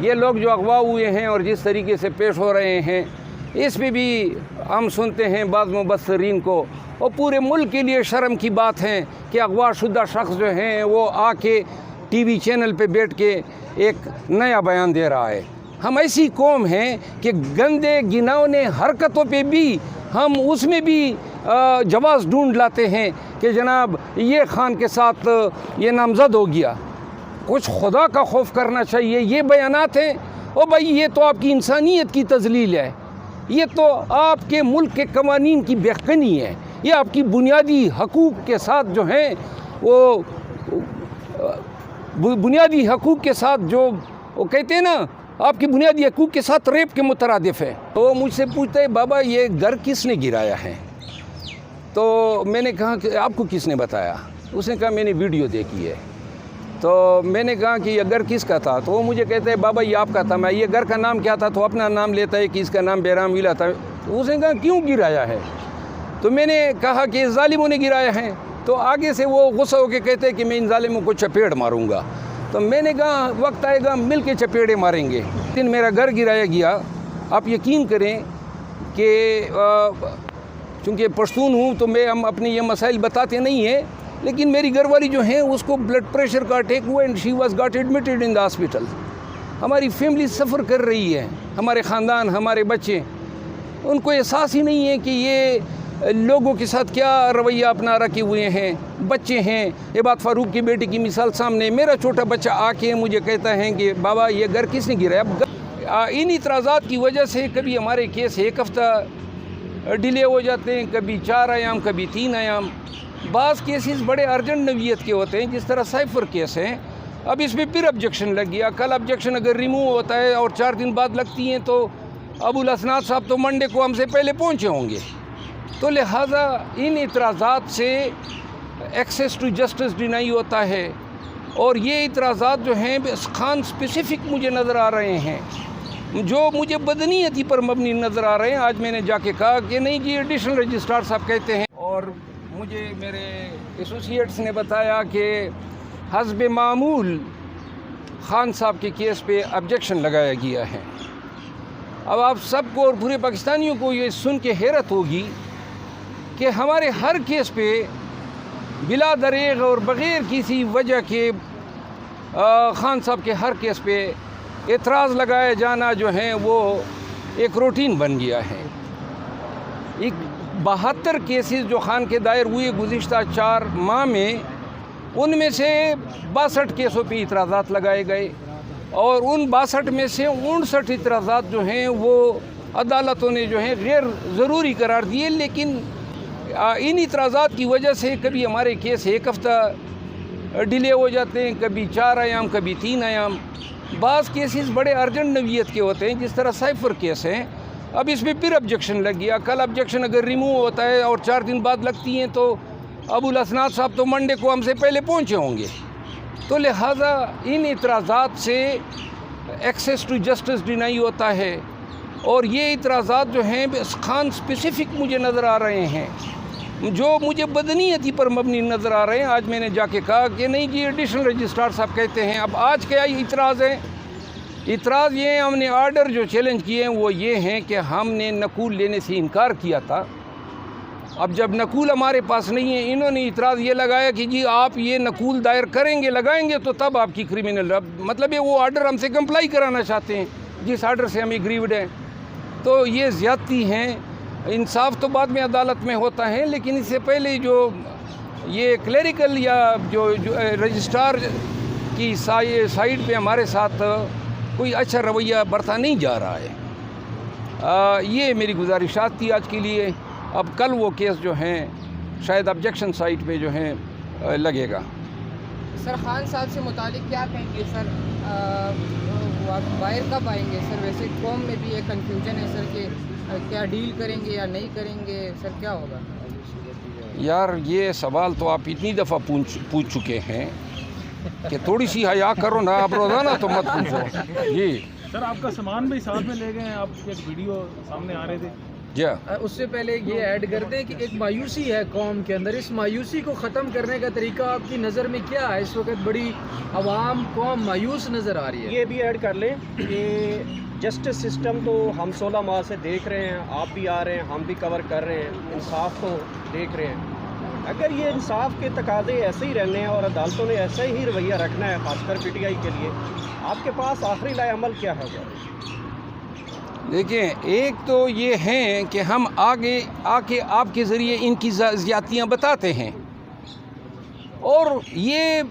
یہ لوگ جو اغوا ہوئے ہیں اور جس طریقے سے پیش ہو رہے ہیں اس میں بھی ہم سنتے ہیں بعض مبصرین کو، اور پورے ملک کے لیے شرم کی بات ہے کہ اغوا شدہ شخص جو ہیں وہ آ کے ٹی وی چینل پہ بیٹھ کے ایک نیا بیان دے رہا ہے۔ ہم ایسی قوم ہیں کہ گندے گناؤنے حرکتوں پہ بھی ہم اس میں بھی جواز ڈھونڈ لاتے ہیں کہ جناب یہ خان کے ساتھ یہ نامزد ہو گیا۔ کچھ خدا کا خوف کرنا چاہیے۔ یہ بیانات ہیں او بھائی، یہ تو آپ کی انسانیت کی تذلیل ہے، یہ تو آپ کے ملک کے قوانین کی بےخنی ہے، یہ آپ کی بنیادی حقوق کے ساتھ جو ہیں وہ بنیادی حقوق کے ساتھ جو وہ کہتے ہیں نا، آپ کی بنیادی حقوق کے ساتھ ریپ کے مترادف ہے۔ تو مجھ سے پوچھتے ہیں بابا یہ گھر کس نے گرایا ہے؟ تو میں نے کہا کہ آپ کو کس نے بتایا؟ اس نے کہا میں نے ویڈیو دیکھی ہے۔ تو میں نے کہا کہ یہ گھر کس کا تھا؟ تو وہ مجھے کہتے ہیں بابا یہ آپ کا تھا۔ میں یہ گھر کا نام کیا تھا؟ تو اپنا نام لیتا ہے کہ اس کا نام بیرام ویلا تھا۔ اس نے کہا کیوں گرایا ہے؟ تو میں نے کہا کہ ظالموں نے گرایا ہے۔ تو آگے سے وہ غصہ ہو کے کہتے ہیں کہ میں ان ظالموں کو چپیڑ ماروں گا۔ تو میں نے کہا وقت آئے گا مل کے چپیڑے ماریں گے۔ لیکن میرا گھر گرایا گیا۔ آپ یقین کریں کہ چونکہ پشتون ہوں تو ہم اپنے یہ مسائل بتاتے نہیں ہیں، لیکن میری گھر والی جو ہیں اس کو بلڈ پریشر کا اٹیک ہوا and she was got admitted in the hospital. ہماری فیملی سفر کر رہی ہے، ہمارے خاندان، ہمارے بچے، ان کو احساس ہی نہیں ہے کہ یہ لوگوں کے ساتھ کیا رویہ اپنا رکھے ہوئے ہیں۔ بچے ہیں، عباد فاروق کی بیٹی کی مثال سامنے، میرا چھوٹا بچہ آ کے مجھے کہتا ہے کہ بابا یہ گھر کس نے گرایا؟ ان اعتراضات کی وجہ سے کبھی ہمارے کیس ایک ہفتہ ڈیلے ہو جاتے ہیں، کبھی 4 ایام، کبھی 3 ایام۔ بعض کیسز بڑے ارجنٹ نوعیت کے ہوتے ہیں، جس طرح سائفر کیس ہیں۔ اب اس میں پھر آبجیکشن لگ گیا۔ کل آبجیکشن اگر ریموو ہوتا ہے اور 4 دن بعد لگتی ہیں تو ابو الاسناد صاحب تو منڈے کو ہم سے پہلے پہنچے ہوں گے۔ تو لہٰذا ان اعتراضات سے ایکسیس ٹو جسٹس ڈینائی ہوتا ہے، اور یہ اعتراضات جو ہیں خان اسپیسیفک مجھے نظر آ رہے ہیں، جو مجھے بدنیتی پر مبنی نظر آ رہے ہیں۔ آج میں نے جا کے کہا کہ نہیں جی ایڈیشنل رجسٹرار صاحب کہتے ہیں، اور مجھے میرے ایسوسیٹس نے بتایا کہ حسب معمول خان صاحب کے کیس پہ آبجیکشن لگایا گیا ہے۔ اب آپ سب کو اور پورے پاکستانیوں کو یہ سن کے حیرت ہوگی کہ ہمارے ہر کیس پہ بلا دریغ اور بغیر کسی وجہ کے خان صاحب کے ہر کیس پہ اعتراض لگایا جانا جو ہے وہ ایک روٹین بن گیا ہے۔ 72 کیسز جو خان کے دائر ہوئے گزشتہ 4 ماہ میں، ان میں سے 62 کیسوں پہ اعتراضات لگائے گئے، اور ان 62 میں سے 59 اعتراضات جو ہیں وہ عدالتوں نے جو ہیں غیر ضروری قرار دیے۔ لیکن ان اعتراضات کی وجہ سے کبھی ہمارے کیس ایک ہفتہ ڈیلے ہو جاتے ہیں، کبھی 4 ایام، کبھی 3 ایام۔ بعض کیسز بڑے ارجنٹ نوعیت کے ہوتے ہیں، جس طرح سائفر کیس ہیں۔ اب اس میں پھر آبجیکشن لگ گیا۔ کل آبجیکشن اگر ریموو ہوتا ہے اور 4 دن بعد لگتی ہیں تو ابو الاسناد صاحب تو منڈے کو ہم سے پہلے پہنچے ہوں گے۔ تو لہٰذا ان اعتراضات سے ایکسیس ٹو جسٹس ڈینائی ہوتا ہے، اور یہ اعتراضات جو ہیں خان اسپیسیفک مجھے نظر آ رہے ہیں، جو مجھے بدنیتی پر مبنی نظر آ رہے ہیں۔ آج میں نے جا کے کہا کہ نہیں جی ایڈیشنل رجسٹرار صاحب کہتے ہیں۔ اب آج کیا اعتراض ہے؟ اعتراض یہ ہے، ہم نے آرڈر جو چیلنج کیے ہیں وہ یہ ہیں کہ ہم نے نقول لینے سے انکار کیا تھا۔ اب جب نقول ہمارے پاس نہیں ہے، انہوں نے اعتراض یہ لگایا کہ جی آپ یہ نقول دائر کریں گے، لگائیں گے تو تب آپ کی کرمنل، مطلب یہ وہ آرڈر ہم سے کمپلائی کرانا چاہتے ہیں جس آرڈر سے ہم ایگریوڈ ہیں۔ تو یہ زیادتی ہیں۔ انصاف تو بعد میں عدالت میں ہوتا ہے، لیکن اس سے پہلے جو یہ کلیریکل یا جو رجسٹرار کی سائڈ پہ ہمارے ساتھ کوئی اچھا رویہ برتا نہیں جا رہا ہے۔ یہ میری گزارشات تھی آج کے لیے۔ اب کل وہ کیس جو ہیں شاید آبجیکشن سائٹ پہ جو ہیں لگے گا۔ سر خان صاحب سے متعلق کیا کہیں گے سر؟ باہر کب آئیں گے سر؟ ویسے قوم میں بھی ایک کنفیوژن ہے سر کہ کیا ڈیل کریں گے یا نہیں کریں گے سر، کیا ہوگا؟ یار یہ سوال تو آپ اتنی دفعہ پوچھ چکے ہیں کہ تھوڑی سی حیا کرو نا، آپ روزانہ تو مت پوچھو۔ جی سر آپ کا سامان بھی ساتھ میں لے گئے ہیں، آپ ایک ویڈیو سامنے آ رہے تھے۔ جی اس سے پہلے یہ ایڈ کر دیں کہ ایک مایوسی ہے قوم کے اندر، اس مایوسی کو ختم کرنے کا طریقہ آپ کی نظر میں کیا ہے؟ اس وقت بڑی عوام قوم مایوس نظر آ رہی ہے. یہ بھی ایڈ کر لیں کہ جسٹس سسٹم تو ہم 16 ماہ سے دیکھ رہے ہیں، آپ بھی آ رہے ہیں، ہم بھی کور کر رہے ہیں، انصاف تو دیکھ رہے ہیں. اگر یہ انصاف کے تقاضے ایسے ہی رہنے ہیں اور عدالتوں نے ایسا ہی رویہ رکھنا ہے، خاص کر پی ٹی آئی کے لیے، آپ کے پاس آخری لائے عمل کیا ہوگا؟ دیکھیں، ایک تو یہ ہے کہ ہم آگے آ کے آپ کے ذریعے ان کی زیادتیاں بتاتے ہیں، اور یہ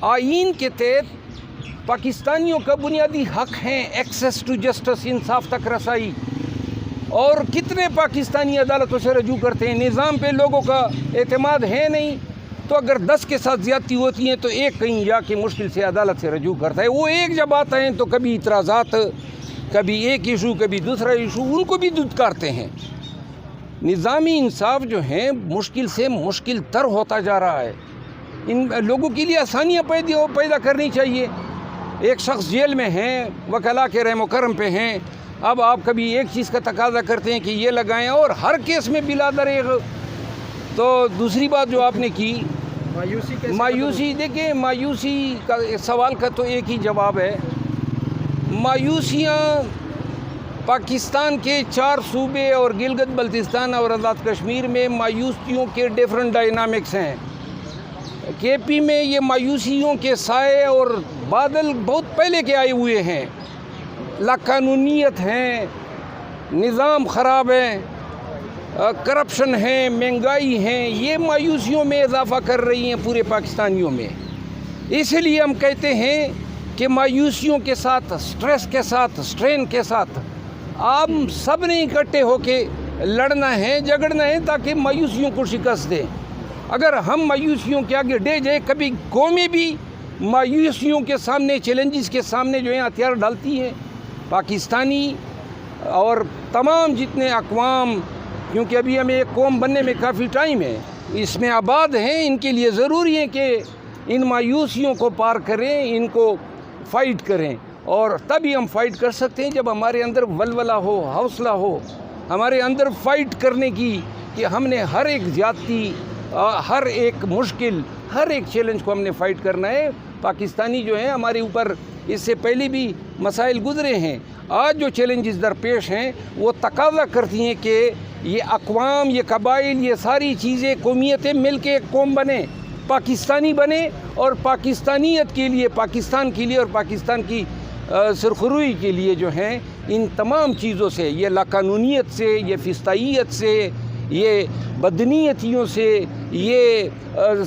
آئین کے تحت پاکستانیوں کا بنیادی حق ہے ایکسیس ٹو جسٹس، انصاف تک رسائی. اور کتنے پاکستانی عدالتوں سے رجوع کرتے ہیں، نظام پہ لوگوں کا اعتماد ہے نہیں، تو اگر 10 کے ساتھ زیادتی ہوتی ہیں تو ایک کہیں جا کے مشکل سے عدالت سے رجوع کرتا ہے. وہ ایک جب آتا ہے تو کبھی اعتراضات، کبھی ایک ایشو، کبھی دوسرا ایشو، ان کو بھی دھتکارتے ہیں. نظامی انصاف جو ہیں مشکل سے مشکل تر ہوتا جا رہا ہے. ان لوگوں کے لیے آسانیاں پیدا کرنی چاہیے. ایک شخص جیل میں ہیں، وکلا کے رحم و کرم پہ ہیں، اب آپ کبھی ایک چیز کا تقاضا کرتے ہیں کہ یہ لگائیں، اور ہر کیس میں بلا دریغ. تو دوسری بات جو آپ نے کی مایوسی، دیکھیں مایوسی کا سوال کا تو ایک ہی جواب ہے. مایوسیاں پاکستان کے 4 صوبے اور گلگت بلتستان اور آزاد کشمیر میں مایوسیوں کے ڈیفرنٹ ڈائنامکس ہیں. کے پی میں یہ مایوسیوں کے سائے اور بادل بہت پہلے کے آئے ہوئے ہیں. لاقانونیت ہیں، نظام خراب ہے، کرپشن ہے، مہنگائی ہے، یہ مایوسیوں میں اضافہ کر رہی ہیں پورے پاکستانیوں میں. اسی لیے ہم کہتے ہیں کہ مایوسیوں کے ساتھ، سٹریس کے ساتھ، سٹرین کے ساتھ آپ سب نے اکٹھے ہو کے لڑنا ہے، جھگڑنا ہے، تاکہ مایوسیوں کو شکست دیں. اگر ہم مایوسیوں کے آگے ڈے جائے، کبھی قومیں بھی مایوسیوں کے سامنے، چیلنجز کے سامنے جو ہیں ہتھیار ڈالتی ہیں. پاکستانی اور تمام جتنے اقوام، کیونکہ ابھی ہمیں ایک قوم بننے میں کافی ٹائم ہے، اس میں آباد ہیں، ان کے لیے ضروری ہے کہ ان مایوسیوں کو پار کریں، ان کو فائٹ کریں. اور تبھی ہم فائٹ کر سکتے ہیں جب ہمارے اندر ولولہ ہو، حوصلہ ہو، ہمارے اندر فائٹ کرنے کی، کہ ہم نے ہر ایک زیادتی، ہر ایک مشکل، ہر ایک چیلنج کو ہم نے فائٹ کرنا ہے. پاکستانی جو ہیں ہمارے اوپر اس سے پہلے بھی مسائل گزرے ہیں. آج جو چیلنجز درپیش ہیں وہ تقاضا کرتی ہیں کہ یہ اقوام، یہ قبائل، یہ ساری چیزیں، قومیتیں مل کے ایک قوم بنیں، پاکستانی بنے، اور پاکستانیت کے لیے، پاکستان کے لیے اور پاکستان کی سرخروئی کے لیے جو ہیں ان تمام چیزوں سے، یہ لاقانونیت سے، یہ فسطائیت سے، یہ بدنیتیوں سے، یہ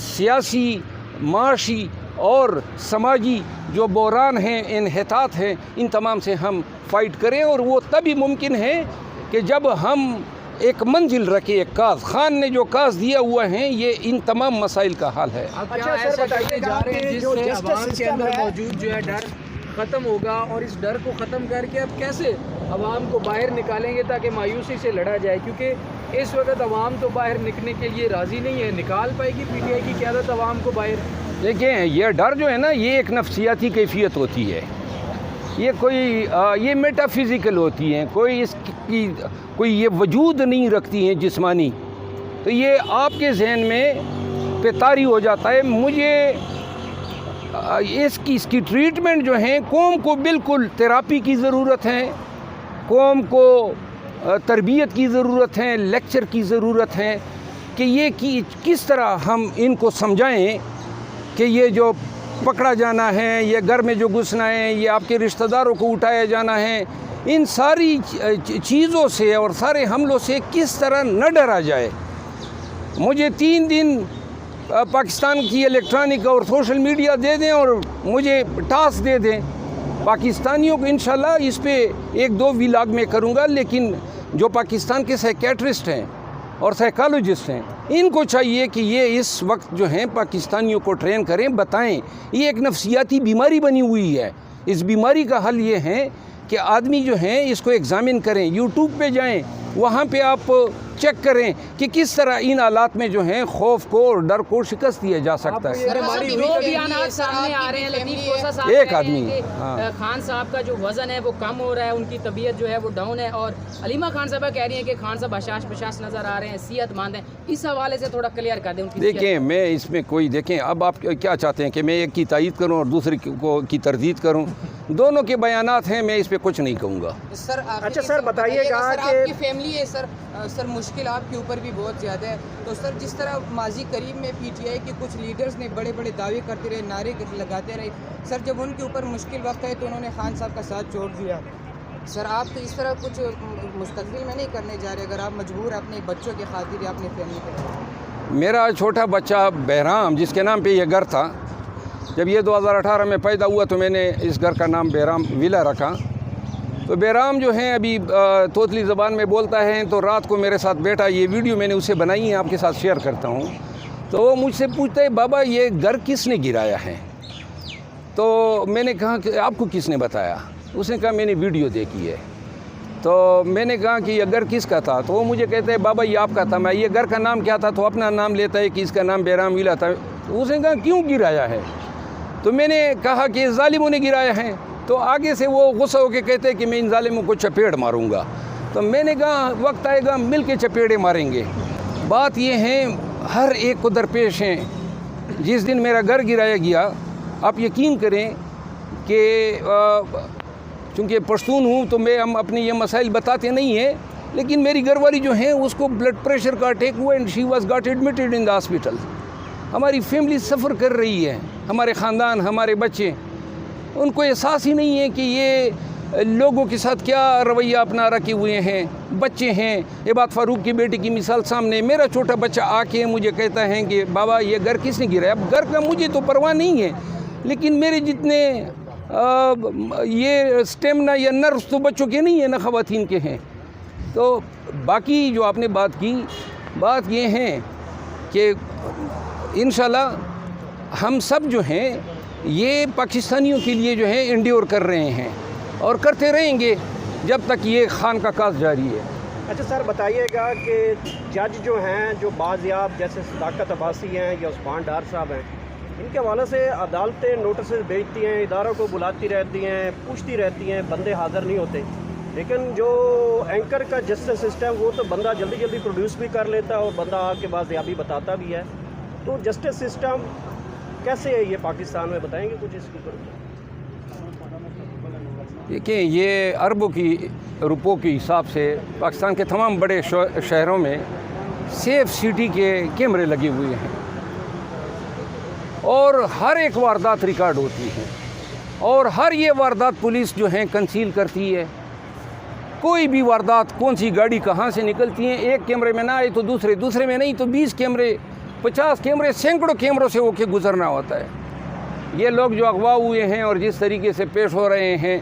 سیاسی، معاشی اور سماجی جو بحران ہیں، انحطاط ہیں، ان تمام سے ہم فائٹ کریں. اور وہ تبھی ممکن ہے کہ جب ہم ایک منزل رکھے، ایک کاز. خان نے جو کاز دیا ہوا ہے، یہ ان تمام مسائل کا حل ہے. اچھا سر، بتائیے جا رہے ہیں جس سے عوام کے اندر موجود جو ہے ڈر ختم ہوگا، اور اس ڈر کو ختم کر کے اب کیسے عوام کو باہر نکالیں گے تاکہ مایوسی سے لڑا جائے؟ کیونکہ اس وقت عوام تو باہر نکلنے کے لیے راضی نہیں ہے. نکال پائے گی پی ٹی آئی کی قیادت عوام کو باہر؟ دیکھیں، یہ ڈر جو ہے نا، یہ ایک نفسیاتی کیفیت ہوتی ہے. یہ میٹا فزیکل ہوتی ہیں، کوئی یہ وجود نہیں رکھتی ہیں جسمانی. تو یہ آپ کے ذہن میں پہ طاری ہو جاتا ہے. مجھے اس کی ٹریٹمنٹ جو ہیں، قوم کو بالکل تھراپی کی ضرورت ہے، قوم کو تربیت کی ضرورت ہے، لیکچر کی ضرورت ہے، کہ یہ کس طرح ہم ان کو سمجھائیں کہ یہ جو پکڑا جانا ہے، یہ گھر میں جو گھسنا ہے، یہ آپ کے رشتہ داروں کو اٹھایا جانا ہے، ان ساری چیزوں سے اور سارے حملوں سے کس طرح نہ ڈرا جائے. مجھے 3 دن پاکستان کی الیکٹرانک اور سوشل میڈیا دے دیں اور مجھے ٹاسک دے دیں، پاکستانیوں کو انشاءاللہ اس پہ 1-2 ولاگ میں کروں گا. لیکن جو پاکستان کے سائیکیٹرسٹ ہیں اور سائیکالوجسٹ ہیں، ان کو چاہیے کہ یہ اس وقت جو ہیں پاکستانیوں کو ٹرین کریں، بتائیں. یہ ایک نفسیاتی بیماری بنی ہوئی ہے. اس بیماری کا حل یہ ہے کہ آدمی جو ہیں اس کو ایگزامن کریں. یوٹیوب پہ جائیں، وہاں پہ آپ چیک کریں کہ کس طرح ان حالات میں جو ہیں خوف کو اور ڈر کو شکست دیا جا سکتا ہے. بیانات سامنے آ رہے ہیں. لطیف کوسا صاحب ایک کہہ رہے آدمی، ہیں کہ خان صاحب کا جو وزن ہے وہ کم ہو رہا ہے, ان کی طبیعت جو ہے وہ ڈاؤن ہے, اور علیمہ خان صاحبہ کہہ رہی ہیں کہ خان صاحب حشاش نظر آ رہے ہیں, صحت مند ہیں. اس حوالے سے تھوڑا کلیئر کر دیں ان کی. دیکھیں میں اس میں کوئی دیکھیں اب آپ کیا چاہتے ہیں کہ میں ایک کی تائید کروں اور دوسری کی تردید کروں؟ دونوں کے بیانات ہیں, میں اس پہ کچھ نہیں کہوں گا. سر اچھا سر بتائیے گا کہ آپ کی فیملی ہے سر مشکل آپ کے اوپر بھی بہت زیادہ ہے, تو سر جس طرح ماضی قریب میں پی ٹی آئی کے کچھ لیڈرز نے بڑے بڑے دعوے کرتے رہے, نعرے لگاتے رہے, سر جب ان کے اوپر مشکل وقت ہے تو انہوں نے خان صاحب کا ساتھ چھوڑ دیا. سر آپ تو اس طرح کچھ مستقبل میں نہیں کرنے جا رہے اگر آپ مجبور ہیں اپنے بچوں کی خاطر یا اپنی فیملی کے؟ میرا چھوٹا بچہ بہرام جس کے نام پہ یہ گھر تھا, جب یہ 2018 میں پیدا ہوا تو میں نے اس گھر کا نام بہرام ویلا رکھا. تو بہرام جو ہیں ابھی توتلی زبان میں بولتا ہے, تو رات کو میرے ساتھ بیٹھا, یہ ویڈیو میں نے اسے بنائی ہے, آپ کے ساتھ شیئر کرتا ہوں. تو وہ مجھ سے پوچھتا ہے بابا یہ گھر کس نے گرایا ہے؟ تو میں نے کہا کہ آپ کو کس نے بتایا؟ اس نے کہا میں نے ویڈیو دیکھی ہے. تو میں نے کہا کہ یہ گھر کس کا تھا؟ تو وہ مجھے کہتے ہیں بابا یہ آپ کا تھا. میں یہ گھر کا نام کیا تھا؟ تو اپنا نام لیتا ہے کہ اس کا نام بہرام ویلا تھا. اس نے کہا کیوں گرایا ہے؟ تو میں نے کہا کہ ظالموں نے گرایا ہے. تو آگے سے وہ غصہ ہو کے کہتے ہیں کہ میں ان ظالموں کو چپیڑ ماروں گا. تو میں نے کہا وقت آئے گا مل کے چپیڑے ماریں گے. بات یہ ہے ہر ایک کو درپیش ہیں. جس دن میرا گھر گرایا گیا, آپ یقین کریں کہ چونکہ پشتون ہوں تو ہم اپنے یہ مسائل بتاتے نہیں ہیں, لیکن میری گھر والی جو ہیں اس کو بلڈ پریشر کا اٹیک ہوا and she was got admitted in the hospital. ہماری فیملی سفر کر رہی ہے, ہمارے خاندان, ہمارے بچے, ان کو احساس ہی نہیں ہے کہ یہ لوگوں کے ساتھ کیا رویہ اپنا رکھے ہوئے ہیں. بچے ہیں, عباد فاروق کی بیٹی کی مثال سامنے, میرا چھوٹا بچہ آ کے مجھے کہتا ہے کہ بابا یہ گھر کس نے گرایا؟ اب گھر کا مجھے تو پرواہ نہیں ہے, لیکن میرے جتنے یہ اسٹیمنا یا نرس تو بچوں کے نہیں ہیں نہ خواتین کے ہیں. تو باقی جو آپ نے بات کی, بات یہ ہے کہ انشاءاللہ ہم سب جو ہیں یہ پاکستانیوں کے لیے جو ہے انڈیور کر رہے ہیں اور کرتے رہیں گے جب تک یہ خان کا کاز جاری ہے. اچھا سر بتائیے گا کہ جج جو ہیں جو بازیاب جیسے صداقت عباسی ہیں یا عثمان ڈار صاحب ہیں, ان کے حوالے سے عدالتیں نوٹسز بھیجتی ہیں, اداروں کو بلاتی رہتی ہیں, پوچھتی رہتی ہیں, بندے حاضر نہیں ہوتے. لیکن جو اینکر کا جسٹس سسٹم وہ تو بندہ جلدی جلدی پروڈیوس بھی کر لیتا ہے اور بندہ آ کے بازیابی بتاتا بھی ہے. تو جسٹس سسٹم کیسے ہے یہ پاکستان میں, بتائیں گے کچھ اس کے اوپر؟ دیکھیں یہ اربوں کی روپوں کے حساب سے پاکستان کے تمام بڑے شہروں میں سیف سٹی کے کیمرے لگے ہوئے ہیں اور ہر ایک واردات ریکارڈ ہوتی ہے اور ہر یہ واردات پولیس جو ہیں کنسیل کرتی ہے. کوئی بھی واردات کون سی گاڑی کہاں سے نکلتی ہیں, ایک کیمرے میں نہ آئے تو دوسرے میں نہیں تو 20 کیمرے 50 کیمرے سینکڑوں کیمروں سے ہو کے گزرنا ہوتا ہے. یہ لوگ جو اغوا ہوئے ہیں اور جس طریقے سے پیش ہو رہے ہیں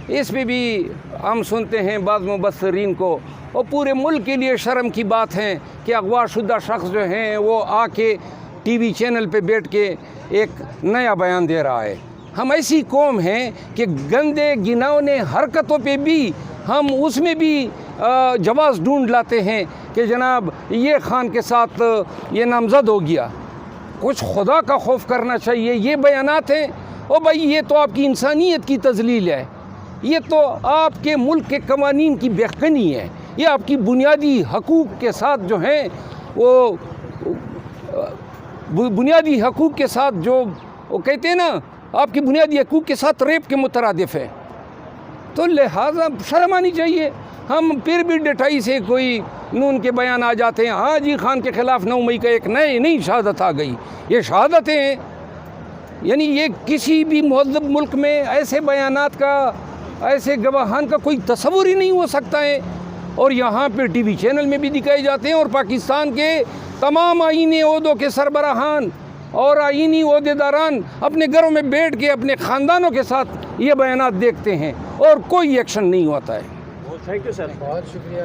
اس پہ بھی ہم سنتے ہیں بعض مبصرین کو, اور پورے ملک کے لیے شرم کی بات ہے کہ اغوا شدہ شخص جو ہیں وہ آ کے ٹی وی چینل پہ بیٹھ کے ایک نیا بیان دے رہا ہے. ہم ایسی قوم ہیں کہ گندے گناؤنے حرکتوں پہ بھی ہم اس میں بھی جواز ڈھونڈ لاتے ہیں کہ جناب یہ خان کے ساتھ یہ نامزد ہو گیا. کچھ خدا کا خوف کرنا چاہیے. یہ بیانات ہیں او بھائی, یہ تو آپ کی انسانیت کی تذلیل ہے, یہ تو آپ کے ملک کے قوانین کی بےخنی ہے, یہ آپ کی بنیادی حقوق کے ساتھ جو ہیں وہ بنیادی حقوق کے ساتھ جو وہ کہتے ہیں نا آپ کی بنیادی حقوق کے ساتھ ریپ کے مترادف ہے. تو لہٰذا شرم آنی چاہیے. ہم پھر بھی ڈٹائی سے کوئی نون کے بیان آ جاتے ہیں, ہاں جی خان کے خلاف 9 مئی کا ایک نئی شہادت آ گئی. یہ شہادتیں ہیں, یعنی یہ کسی بھی مہذب ملک میں ایسے بیانات کا, ایسے گواہان کا کوئی تصور ہی نہیں ہو سکتا ہے. اور یہاں پہ ٹی وی چینل میں بھی دکھائے جاتے ہیں اور پاکستان کے تمام آئینی عہدوں کے سربراہان اور آئینی عہدیداران اپنے گھروں میں بیٹھ کے اپنے خاندانوں کے ساتھ یہ بیانات دیکھتے ہیں اور کوئی ایکشن نہیں ہوتا ہے. تھینک یو سر, بہت شکریہ.